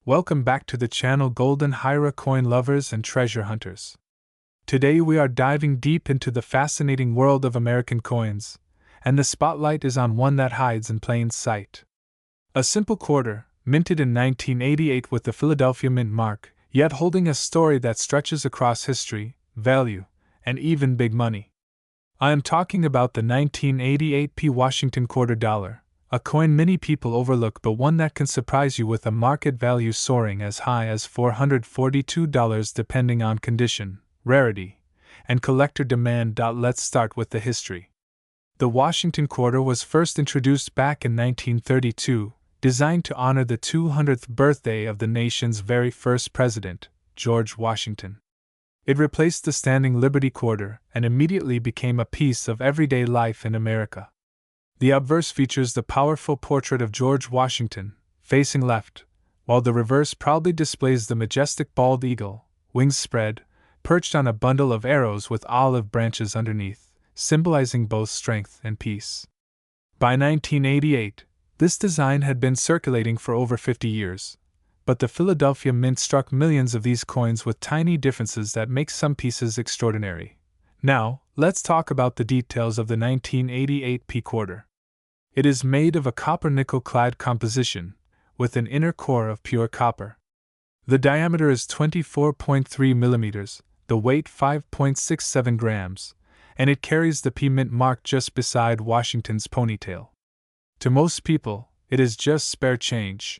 Welcome back to the channel Golden Hyra coin lovers and treasure hunters. Today we are diving deep into the fascinating world of American coins, and the spotlight is on one that hides in plain sight. A simple quarter, minted in 1988 with the Philadelphia Mint mark, yet holding a story that stretches across history, value, and even big money. I am talking about the 1988 P. Washington quarter dollar. A coin many people overlook, but one that can surprise you with a market value soaring as high as $442 depending on condition, rarity, and collector demand. Let's start with the history. The Washington quarter was first introduced back in 1932, designed to honor the 200th birthday of the nation's very first president, George Washington. It replaced the standing Liberty quarter and immediately became a piece of everyday life in America. The obverse features the powerful portrait of George Washington, facing left, while the reverse proudly displays the majestic bald eagle, wings spread, perched on a bundle of arrows with olive branches underneath, symbolizing both strength and peace. By 1988, this design had been circulating for over 50 years, but the Philadelphia Mint struck millions of these coins with tiny differences that make some pieces extraordinary. Now, let's talk about the details of the 1988 P quarter. It is made of a copper-nickel-clad composition, with an inner core of pure copper. The diameter is 24.3 millimeters, the weight 5.67 grams, and it carries the P Mint mark just beside Washington's ponytail. To most people, it is just spare change.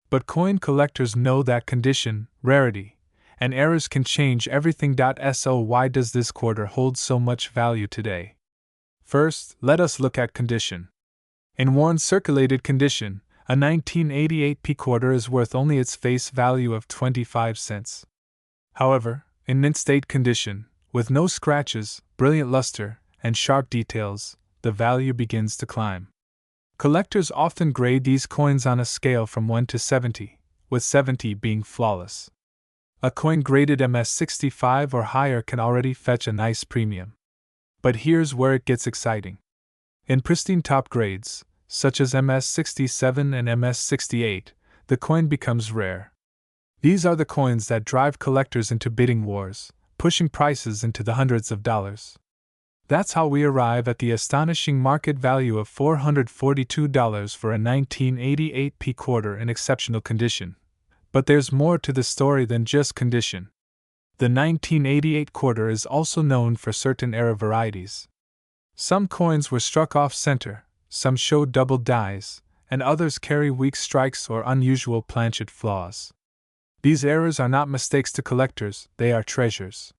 But coin collectors know that condition, rarity, and errors can change everything. So why does this quarter hold so much value today? First, let us look at condition. In worn circulated condition, a 1988 P quarter is worth only its face value of 25 cents. However, in mint state condition, with no scratches, brilliant luster, and sharp details, the value begins to climb. Collectors often grade these coins on a scale from 1 to 70, with 70 being flawless. A coin graded MS65 or higher can already fetch a nice premium. But here's where it gets exciting. In pristine top grades, such as MS67 and MS68, the coin becomes rare. These are the coins that drive collectors into bidding wars, pushing prices into the hundreds of dollars. That's how we arrive at the astonishing market value of $442 for a 1988 P quarter in exceptional condition. But there's more to the story than just condition. The 1988 quarter is also known for certain era varieties. Some coins were struck off-center, some show double dies, and others carry weak strikes or unusual planchet flaws. These errors are not mistakes to collectors, they are treasures.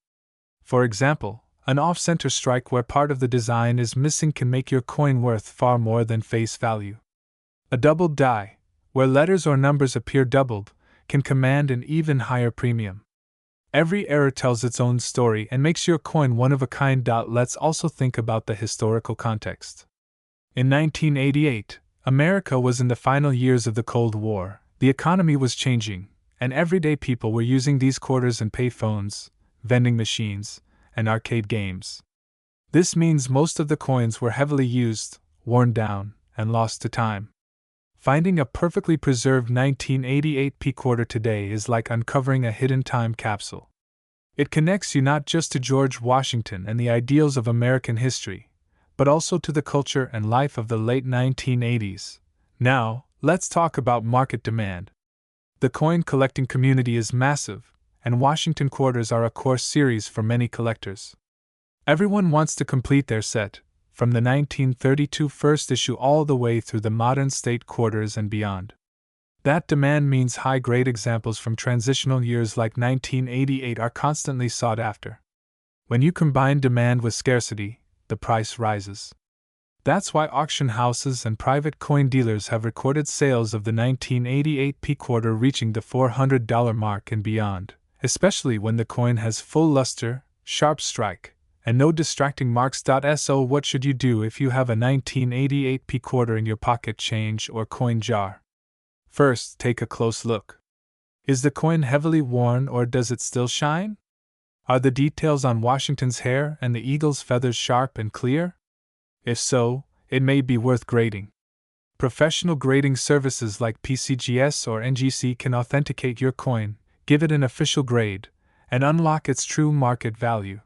For example, an off-center strike where part of the design is missing can make your coin worth far more than face value. A doubled die, where letters or numbers appear doubled, can command an even higher premium. Every error tells its own story and makes your coin one of a kind. Let's also think about the historical context. In 1988, America was in the final years of the Cold War, the economy was changing, and everyday people were using these quarters in payphones, vending machines, and arcade games. This means most of the coins were heavily used, worn down, and lost to time. Finding a perfectly preserved 1988 P quarter today is like uncovering a hidden time capsule. It connects you not just to George Washington and the ideals of American history, but also to the culture and life of the late 1980s. Now, let's talk about market demand. The coin collecting community is massive, and Washington quarters are a core series for many collectors. Everyone wants to complete their set, from the 1932 first issue all the way through the modern state quarters and beyond. That demand means high-grade examples from transitional years like 1988 are constantly sought after. When you combine demand with scarcity, the price rises. That's why auction houses and private coin dealers have recorded sales of the 1988 P quarter reaching the $400 mark and beyond, especially when the coin has full luster, sharp strike, and no distracting marks. So what should you do if you have a 1988 P quarter in your pocket change or coin jar? First, take a close look. Is the coin heavily worn or does it still shine? Are the details on Washington's hair and the eagle's feathers sharp and clear? If so, it may be worth grading. Professional grading services like PCGS or NGC can authenticate your coin, give it an official grade, and unlock its true market value.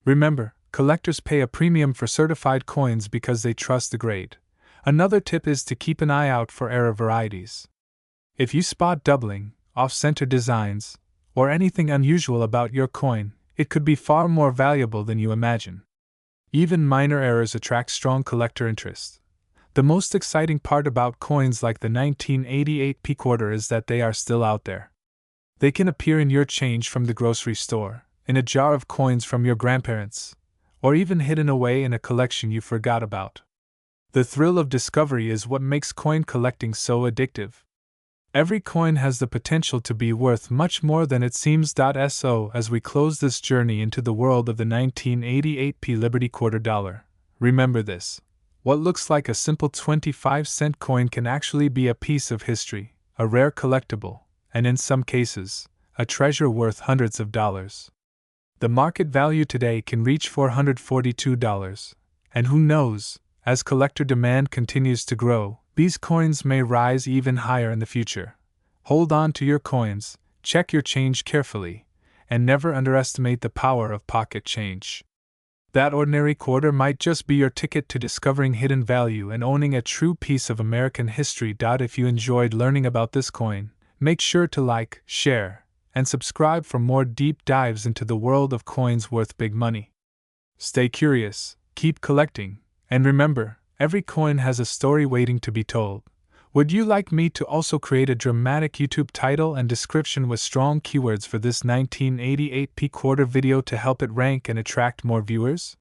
Remember, collectors pay a premium for certified coins because they trust the grade. Another tip is to keep an eye out for error varieties. If you spot doubling, off-center designs, or anything unusual about your coin, it could be far more valuable than you imagine. Even minor errors attract strong collector interest. The most exciting part about coins like the 1988 P quarter is that they are still out there. They can appear in your change from the grocery store, in a jar of coins from your grandparents, or even hidden away in a collection you forgot about. The thrill of discovery is what makes coin collecting so addictive. Every coin has the potential to be worth much more than it seems. So, as we close this journey into the world of the 1988 P Liberty quarter dollar, remember this. What looks like a simple 25-cent coin can actually be a piece of history, a rare collectible, and in some cases, a treasure worth hundreds of dollars. The market value today can reach $442, and who knows, as collector demand continues to grow, these coins may rise even higher in the future. Hold on to your coins, check your change carefully, and never underestimate the power of pocket change. That ordinary quarter might just be your ticket to discovering hidden value and owning a true piece of American history. If you enjoyed learning about this coin, make sure to like, share, and subscribe for more deep dives into the world of coins worth big money. Stay curious, keep collecting, and remember, every coin has a story waiting to be told. Would you like me to also create a dramatic YouTube title and description with strong keywords for this 1988 P quarter video to help it rank and attract more viewers?